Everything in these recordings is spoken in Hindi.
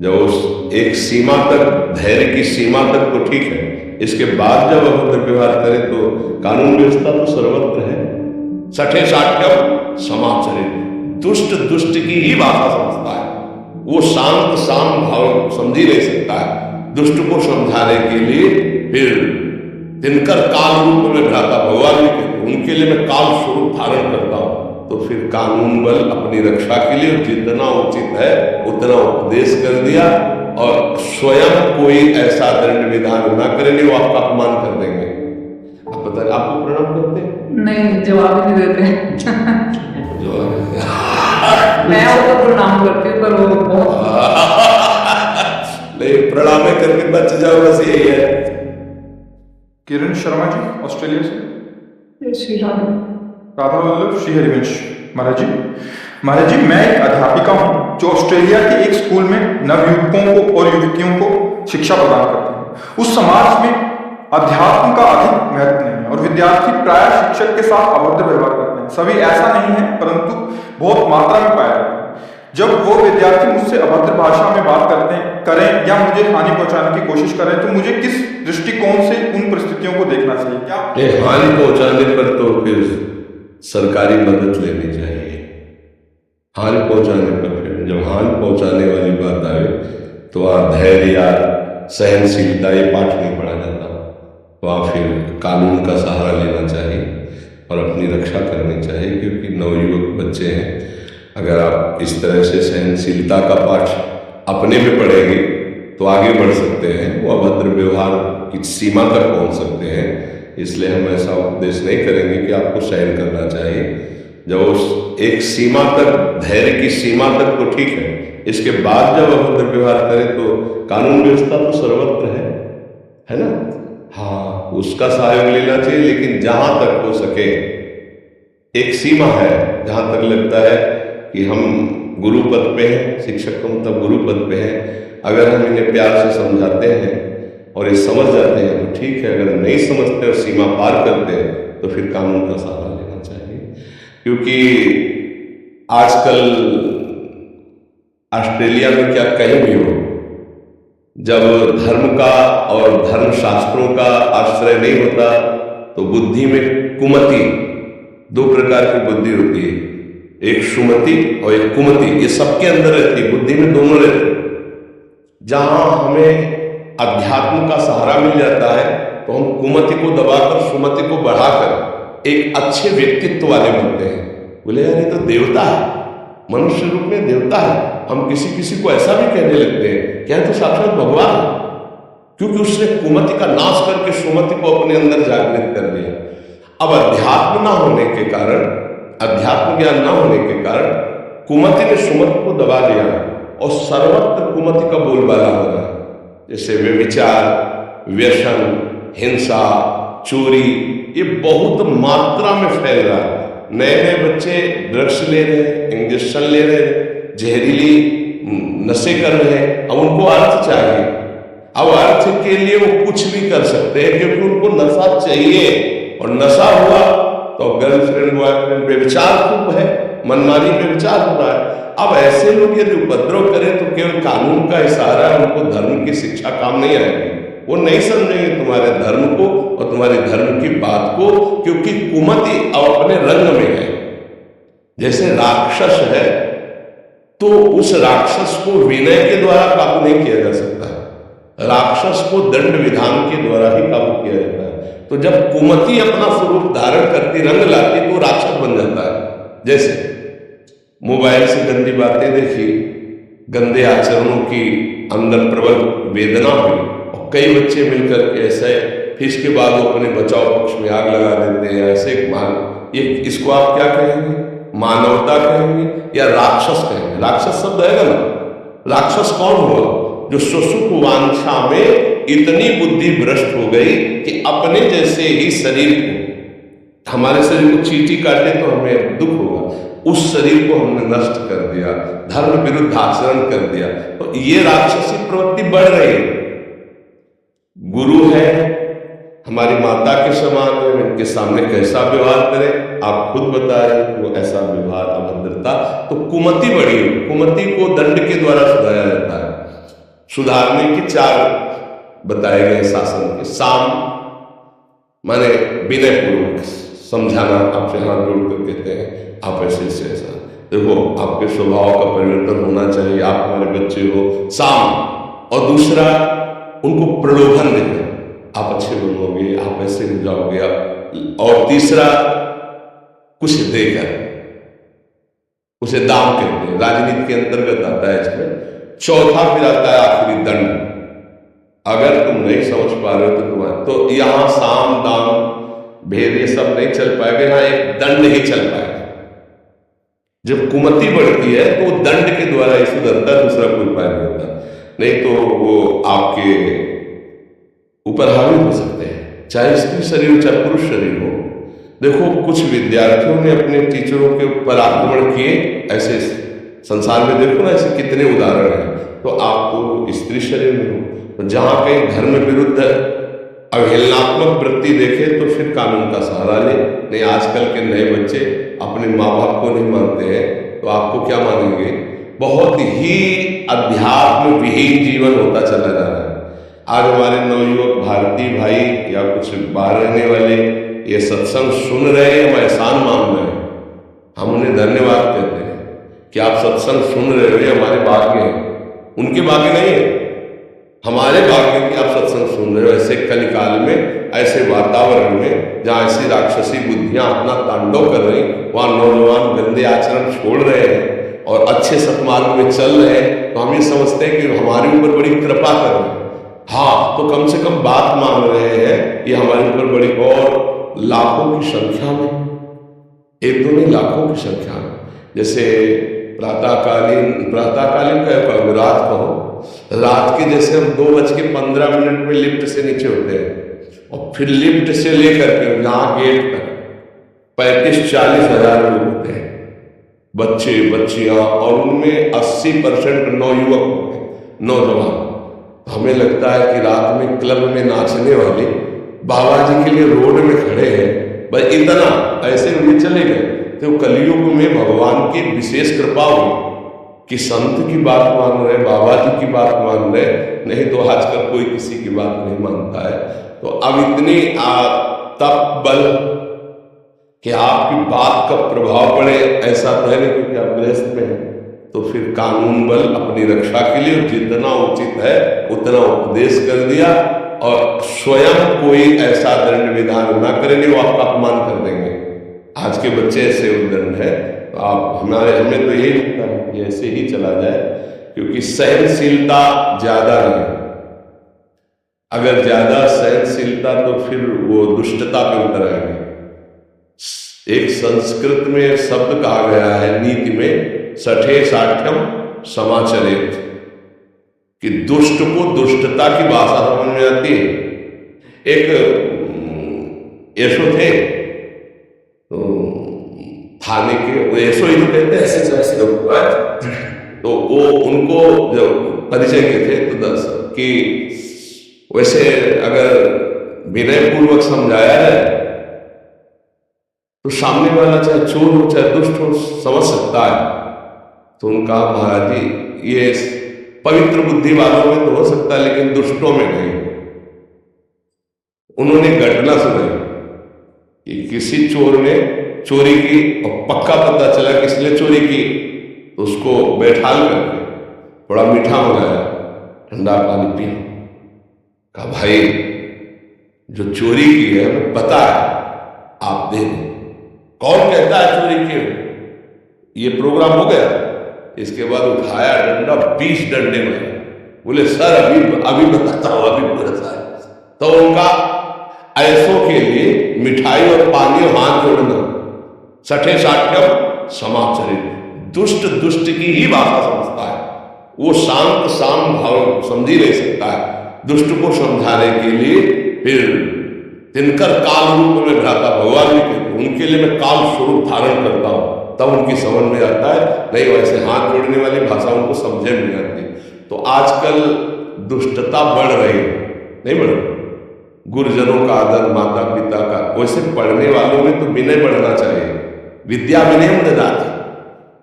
जब उस एक सीमा तक, धैर्य की सीमा तक तो ठीक है, इसके बाद जब अभद्र व्यवहार करे तो कानून व्यवस्था तो सर्वत्र है। सठे साठ्यम समाचरित, दुष्ट दुष्ट की ही भाषा समझता है, वो शांत शांत भाव समझ ही नहीं सकता है। दुष्ट को समझाने के लिए फिर दिनकर काल रूप में भ्राता भगवान जी के, उनके लिए मैं काल स्वरूप धारण करता हूं, तो फिर कानून बल अपनी रक्षा के लिए जितना उचित है उतना उपदेश कर दिया, और स्वयं कोई ऐसा दंड विधान ना करेंगे, वो आपका अपमान कर देंगे। आप बताइए, आपको प्रणाम करते हैं? नहीं, जवाब ही नहीं देते। जवाब मैं उसको प्रणाम करती हूँ, पर वो बहुत नहीं, प्रणाम करके बच जाओ, बस यही है। किरण शर्मा जी, ऑस्ट्रेलिया से। श्री राधे। राधा वल्लभ श्री हरिवंश। महाराज जी, मैं एक अध्यापिका हूँ जो ऑस्ट्रेलिया के एक स्कूल में नवयुवकों को और युवतियों को शिक्षा प्रदान करती हूँ। उस समाज में अध्यात्म का अधिक महत्व नहीं है और विद्यार्थी प्राय शिक्षक के साथ अभद्र व्यवहार करते हैं। सभी ऐसा नहीं है, परंतु बहुत मात्रा में पाया जाता है। जब वो विद्यार्थी मुझसे अभद्र भाषा में बात करें या मुझे हानि पहुंचाने की कोशिश करें, तो मुझे किस दृष्टिकोण से उन परिस्थितियों को देखना चाहिए? क्या हानि पहुंचाने पर तो फिर सरकारी मदद लेनी चाहिए। हानि पहुंचाने पर फिर जब हानि पहुंचाने वाली बात आए तो वहाँ धैर्य या सहनशीलता, ये पाठ नहीं पढ़ा जाता। वहाँ फिर कानून का सहारा लेना चाहिए और अपनी रक्षा करनी चाहिए, क्योंकि नवयुवक बच्चे हैं। अगर आप इस तरह से सहनशीलता का पाठ अपने में पढ़ेंगे तो आगे बढ़ सकते हैं, वो अभद्र व्यवहार की सीमा तक पहुंच सकते हैं। इसलिए हम ऐसा उपदेश नहीं करेंगे कि आपको सहन करना चाहिए। जब उस एक सीमा तक, धैर्य की सीमा तक तो ठीक है, इसके बाद जब अभद्र व्यवहार करे तो कानून व्यवस्था तो सर्वत्र है ना। हाँ, उसका सहयोग लेना चाहिए, लेकिन जहां तक हो सके, एक सीमा है जहां तक लगता है कि हम गुरु पद पे हैं, शिक्षक को मतलब गुरु पद पे हैं। अगर हम इन्हें प्यार से समझाते हैं और ये समझ जाते हैं तो ठीक है, अगर नहीं समझते और सीमा पार करते हैं तो फिर कानून का सहारा लेना चाहिए। क्योंकि आजकल ऑस्ट्रेलिया में क्या कहीं भी हो, जब धर्म का और धर्म शास्त्रों का आश्रय नहीं होता तो बुद्धि में कुमति, दो प्रकार की बुद्धि होती है, एक सुमति और एक कुमति, ये सबके अंदर रहती है, बुद्धि में दोनों रहते हैं। जहां हमें अध्यात्म का सहारा मिल जाता है तो हम कुमति को दबाकर सुमति को बढ़ाकर एक अच्छे व्यक्तित्व वाले बनते हैं। बोले यार ये तो देवता है, मनुष्य रूप में देवता है। हम किसी को ऐसा भी कहने लगते हैं क्या तो साक्षात भगवान है, क्योंकि उसने कुमति का नाश करके सुमति को अपने अंदर जागृत कर दिया। अब अध्यात्म ना होने के कारण, अध्यात्म ज्ञान न होने के कारण कुमति ने सुमति को दबा दिया और सर्वत्र कुमति का बोलबाला हो रहा है। जैसे व्यभिचार, व्यसन, हिंसा, चोरी, ये बहुत मात्रा में फैल रहा है। नए नए बच्चे ड्रग्स ले रहे हैं, इंजेक्शन ले रहे हैं, जहरीली नशे कर रहे हैं। अब उनको अर्थ चाहिए, अब अर्थ के लिए वो कुछ भी कर सकते हैं, क्योंकि उनको नशा चाहिए, और नशा हुआ तो गर्लफ्रेंड बॉयफ्रेंड व्यभिचार खूब है, मनमानी व्यभिचार हो रहा है। अब ऐसे लोग यदि उपद्रव करें तो केवल कानून का इशारा है, उनको धर्म की शिक्षा काम नहीं आएगी। वो नहीं समझेंगे तुम्हारे धर्म को और तुम्हारे धर्म की बात को, क्योंकि कुमति अब अपने रंग में है। जैसे राक्षस है तो उस राक्षस को विनय के द्वारा काबू नहीं किया जा सकता है, राक्षस को दंड विधान के द्वारा ही काबू किया जाता है। तो जब कुमति अपना स्वरूप धारण करती, रंग लाती, तो राक्षस बन जाता है। जैसे मोबाइल से गंदी बातें देखी, गंदे आचरणों की अंदर प्रबल वेदना हुई और कई बच्चे मिलकर ऐसे, फिर इसके बाद वो अपने बचाव पक्ष में आग लगा देते हैं। ऐसे ये इसको आप क्या कहेंगे? मानवता कहेंगे या राक्षस कहेंगे? राक्षस शब्द है ना। राक्षस कौन हुआ? जो सुसुख वांछा में इतनी बुद्धि भ्रष्ट हो गई कि अपने जैसे ही शरीर को, हमारे शरीर को चींटी काटे तो हमें दुख होगा, उस शरीर को हमने नष्ट कर दिया, धर्म विरुद्ध आचरण कर दिया। तो ये राक्षसी प्रवृत्ति बढ़ रही है। गुरु है, हमारी माता के समान है, इनके सामने कैसा व्यवहार करें? आप खुद बताएं। वो ऐसा व्यवहार, अभद्रता, तो कुमति बढ़ी। कुमति को दंड के द्वारा सुधारा जाता है। सुधारने की 4 बताए गए शासन के। साम माने विनय पूर्वक समझाना, आपसे हाथ जोड़ कर कहते हैं आप ऐसे से ऐसा देखो, आपके स्वभाव का परिवर्तन होना चाहिए, आप हमारे बच्चे हो। साम। और दूसरा उनको प्रलोभन देना, आप अच्छे बनोगे, आप ऐसे हो जाओगे आप। और तीसरा कुछ देकर, उसे दाम कहते हैं, राजनीति के अंतर्गत आता है इसमें। चौथा फिर आता है आखिरी दंड। अगर तुम नहीं समझ पा रहे हो तो तुम्हारा तो यहां साम दाम भेद ये सब नहीं चल पाएगा, यहां एक दंड ही चल पाएगा। जब कुमति बढ़ती है तो दंड के द्वारा ही सुधरता, दूसरा कोई उपाय नहीं होता। नहीं तो वो आपके ऊपर हावी हो सकते हैं, चाहे स्त्री शरीर हो चाहे पुरुष शरीर हो। देखो कुछ विद्यार्थियों ने अपने टीचरों के ऊपर आक्रमण किए, ऐसे संसार में देखो ना ऐसे कितने उदाहरण हैं। तो आपको स्त्री शरीर में हो तो जहां कहीं धर्म विरुद्ध अवहेलनात्मक वृत्ति देखे तो फिर कानून का सहारा ले। नहीं, आजकल के नए बच्चे अपने माँ बाप को नहीं मानते हैं तो आपको क्या मानेंगे। बहुत ही अध्यात्म विहीन जीवन होता चला जा रहा है। आज हमारे नवयुवक भारतीय भाई या कुछ बाहर रहने वाले ये सत्संग सुन रहे हैं, हम एहसान मान रहे हैं, हम उन्हें धन्यवाद कहते हैं कि आप सत्संग सुन रहे हो, ये हमारे भाग्य हैं। उनके भाग्य नहीं है, हमारे भाग्य की आप सत्संग सुन रहे हो। ऐसे कलिकाल में, ऐसे वातावरण में जहाँ ऐसी राक्षसी बुद्धियां अपना तांडव कर रही, वहां नौजवान गंदे आचरण छोड़ रहे हैं और अच्छे सत्मार्ग में चल रहे हैं, तो हम ये समझते हैं कि हमारे ऊपर बड़ी कृपा कर रहे हैं। हाँ, तो कम से कम बात मान रहे हैं, ये हमारे ऊपर बड़ी, और लाखों की संख्या में, एक दो नहीं लाखों की संख्या में। जैसे प्रातःकालीन का रात कहो, रात के जैसे हम 2:15 में लिफ्ट से नीचे होते हैं और फिर लिफ्ट से लेकर के यहाँ गेट तक 35-40 हजार लोग होते हैं, बच्चे बच्चियां, और उनमें 80% नौयुवक होते हैं, नौजवान। हमें लगता है कि रात में क्लब में नाचने वाले बाबा जी के लिए रोड में खड़े हैं, बस इतना ऐसे उन्हें चले गए। तो कलयुग में भगवान की विशेष कृपा हुई कि संत की बात मान रहे, बाबा जी की बात मान रहे, नहीं तो आजकल कोई किसी की बात नहीं मानता है। तो अब इतनी तप बल कि आपकी बात का प्रभाव पड़े, ऐसा तो है नहीं, क्योंकि आप गृहस्थ में हैं। तो फिर कानून बल अपनी रक्षा के लिए जितना उचित है उतना उपदेश कर दिया, और स्वयं कोई ऐसा दंड विधान ना करे, नहीं वो आपका अपमान कर देंगे। आज के बच्चे ऐसे उद्दंड है, तो आप हमें तो यही लगता है कि ऐसे ही चला जाए, क्योंकि सहनशीलता ज्यादा है। अगर ज्यादा सहनशीलता तो फिर वो दुष्टता पे उतर आएगी। एक संस्कृत में शब्द कहा गया है नीति में, सठे साठ्यम समाचरित, कि दुष्ट को दुष्टता की भाषा समझ में आती है। एक यशो थे तो थाने के, यशो ही तो कहते हैं, तो वो उनको जब परिचय के थे तो दस कि वैसे अगर विनय पूर्वक समझाया है तो सामने वाला चाहे चोर हो चाहे दुष्ट हो समझ सकता है। तो उनका महाराज जी ये पवित्र बुद्धि वालों में तो हो सकता है लेकिन दुष्टों में नहीं। उन्होंने घटना सुनाई कि किसी चोर ने चोरी की और पक्का पता चला कि इसने चोरी की, तो उसको बैठाल करके थोड़ा मीठा मंगाया, ठंडा पानी पिया। कहा भाई जो चोरी की है हमें पता है, आप दे दें। कौन कहता है चोरी की? ये प्रोग्राम हो गया। इसके बाद उठाया डंडा, 20 डंडे में। बोले सर अभी बताता हूं, अभी पूरा है। तो उनका ऐसों के लिए मिठाई और पानी और हाथ जोड़ना, सठे साठ्यम समाचरित, दुष्ट दुष्ट की ही भाषा समझता है, वो शांत शाम भाव समझ ही नहीं सकता है। दुष्ट को समझाने के लिए फिर तिनकर काल रूप में भ्राता भगवान जी कहते, उनके लिए मैं काल स्वरूप धारण करता हूं, तब उनकी समझ में आता है। नहीं वैसे हाथ जोड़ने वाली भाषा उनको समझे नहीं आती। तो आजकल दुष्टता बढ़ रही है, नहीं बढ़ रही। गुरुजनों का आदर, माता पिता का, वैसे पढ़ने वालों में तो विनय बढ़ना चाहिए। विद्या विनय ददाति,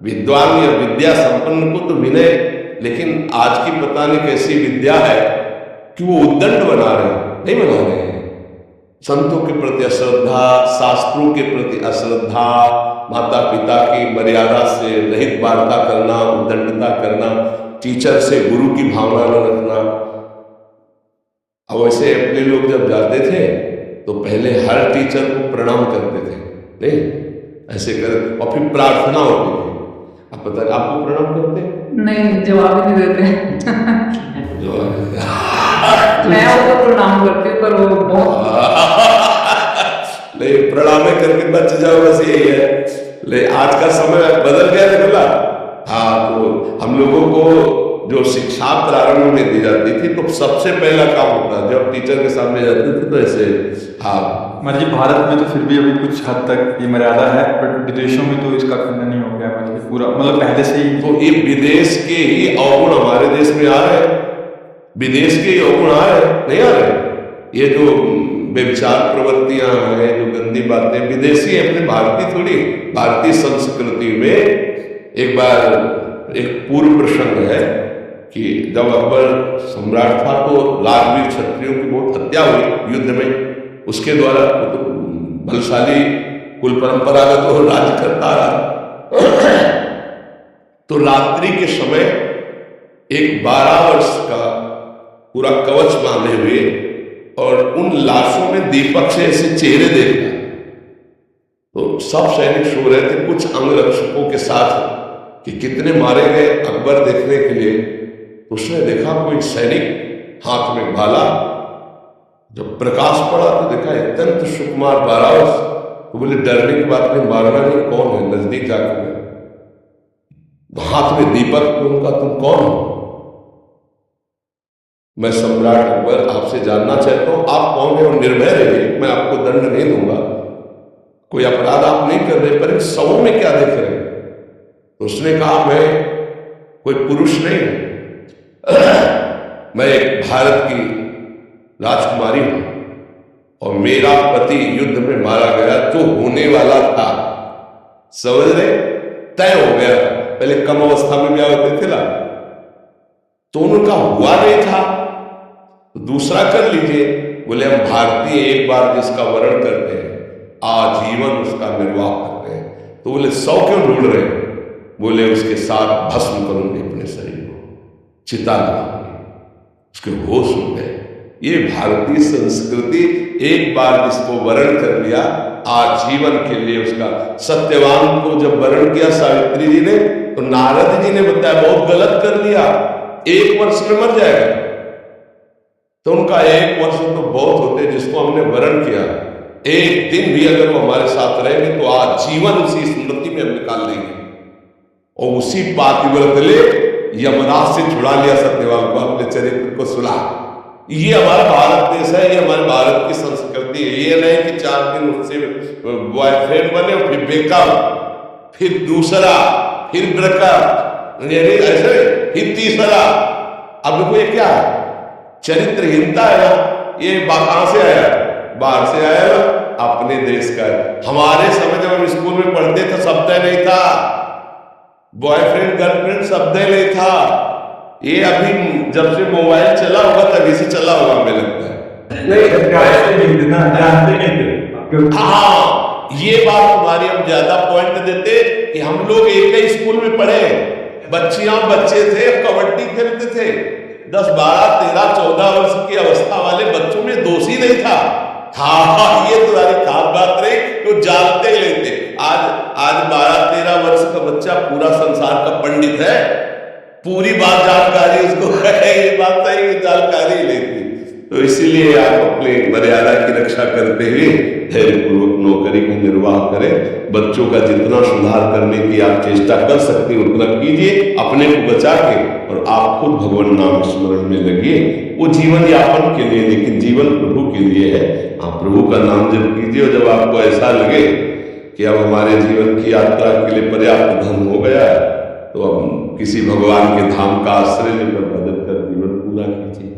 विद्वान या विद्या संपन्न को तो विनय लेकिन आज की पता नहीं कैसी विद्या है कि वो उद्दंड बना रहे हैं, नहीं बना रहे हैं। संतों के प्रति अश्रद्धा, शास्त्रों के प्रति अश्रद्धा, माता पिता की मर्यादा से रहित वार्ता करना, उद्दंडता करना, टीचर से गुरु की भावना न रखना। अब वैसे अपने लोग जब जाते थे तो पहले हर टीचर को प्रणाम करते थे, नहीं ऐसे कर, और फिर प्रार्थना होती थी। अब पता नहीं आपको प्रणाम करते? नहीं, जवाब ही नहीं देते। मैं उसको प्रणाम करती हूँ, पर वो बहुत नहीं, प्रणाम करके बच जाओ, बस यही है। ले आज का समय बदल गया है बोला। हाँ, तो हम लोगों को जो शिक्षा प्रारंभ में दी जाती थी तो सबसे पहला काम होता जब टीचर के सामने जाते थे तो ऐसे। हाँ महाराज जी, भारत में तो फिर भी अभी कुछ हद तक ये मर्यादा है, बट विदेशों में तो इसका खंडन नहीं हो गया मतलब पूरा, मतलब पहले से ही। तो ये विदेश के ही अवगुण हमारे देश में आ रहे हैं, विदेश के ही अवगुण आ रहे हैं, नहीं आ रहे। ये जो व्यभिचार प्रवृत्तियां हैं, जो गंदी बातें, विदेशी है, अपने भारतीय थोड़ी। भारतीय संस्कृति में एक बार एक पूर्व प्रसंग है कि जब अकबर सम्राट था तो राजवीर क्षत्रियों की बहुत हत्या हुई युद्ध में। उसके द्वारा तो बलशाली कुल परंपरागत तो राज्य करता रहा। तो रात्रि के समय एक 12 वर्ष का पूरा कवच बांधे हुए और उन लाशों में दीपक से ऐसे चेहरे देखा। तो सब सैनिक सो रहे थे, कुछ अंगरक्षकों के साथ कि कितने मारे गए अकबर देखने के लिए। उसने देखा कोई सैनिक हाथ में भाला, जब प्रकाश पड़ा तो देखा अत्यंत सुकुमार 12 वर्ष। तो बोले डरने की बात नहीं, मारना नहीं, कौन है? नजदीक जाकर हाथ में दीपक, तो उनका तुम कौन हो? मैं सम्राट अकबर आपसे जानना चाहता हूं आप कौन है, और निर्भय रहिए, मैं आपको दंड नहीं दूंगा, कोई अपराध आप नहीं कर रहे, पर इन शवों में क्या देख रहे? तो उसने कहा मैं कोई पुरुष नहीं, मैं एक भारत की राजकुमारी हूं और मेरा पति युद्ध में मारा गया, जो होने वाला था, समझ रहे, तय हो गया। पहले कम अवस्था में ब्याह होते थे ना, तो उनका हुआ नहीं था, तो दूसरा कर लीजिए। बोले हम भारतीय एक बार जिसका वर्ण करते हैं आजीवन उसका निर्वाह करते हैं। तो बोले 100 क्यों ढूंढ रहे? बोले उसके साथ भस्म करूंगी अपने शरीर को, चिता लगाऊंगी। उसके होश हो गए। ये भारतीय संस्कृति, एक बार जिसको वर्ण कर लिया आजीवन के लिए उसका। सत्यवान को जब वर्ण किया सावित्री जी ने, तो नारद जी ने बताया बहुत गलत कर लिया, 1 वर्ष में मर जाएगा। तो उनका 1 वर्ष तो बहुत होते, जिसको हमने वर्ण किया, एक दिन भी अगर वो हमारे साथ रहेंगे तो आजीवन उसी स्मृति में हम निकाल देंगे। और उसी पातिव्रत ले यमराज से छुड़ा लिया सत्यवान को, अपने चरित्र को सुला। ये हमारा भारत देश है, ये हमारे भारत की संस्कृति है। ये नहीं कि 4 दिन उससे बॉयफ्रेंड बने और फिर बेकअप, फिर दूसरा, फिर ब्रेकअप, ऐसे फिर तीसरा। अब देखो ये क्या है, चरित्रहीनता है ना। ये कहां से आया? बाहर से आया ना, अपने देश का है। हमारे समय जब हम स्कूल में पढ़ते थे शब्द नहीं था, बॉयफ्रेंड गर्लफ्रेंड शब्द नहीं था। ये अभी जब से मोबाइल चला होगा तभी से चला होगा, हमें लगता है। हाँ, ये बात तुम्हारी हम ज्यादा पॉइंट देते कि हम लोग एक ही स्कूल में पढ़े, बच्चियां बच्चे थे, कबड्डी खेलते थे। 10, 12, 13, 14 वर्ष की अवस्था वाले बच्चों में दोष ही नहीं था। हाँ, ये तुम्हारी खास बात रही, तो जानते लेते। आज 12, 13 वर्ष का बच्चा पूरा संसार का पंडित है, पूरी बात जानकारी उसको है। ये बात है कि जानकारी लेती। तो इसीलिए आप अपने मर्यादा की रक्षा करते हुए धैर्यपूर्वक नौकरी का निर्वाह करें। बच्चों का जितना सुधार करने की आप चेष्टा कर सकते हैं उतना कीजिए, अपने को बचा के, और आप खुद भगवान नाम स्मरण में लगिए। वो जीवन यापन के लिए, लेकिन जीवन प्रभु के लिए है। आप प्रभु का नाम जप कीजिए, और जब आपको ऐसा लगे कि अब हमारे जीवन की यात्रा के लिए पर्याप्त धन हो गया, तो अब किसी भगवान के धाम का आश्रय लेकर मदद कर जीवन पूरा कीजिए।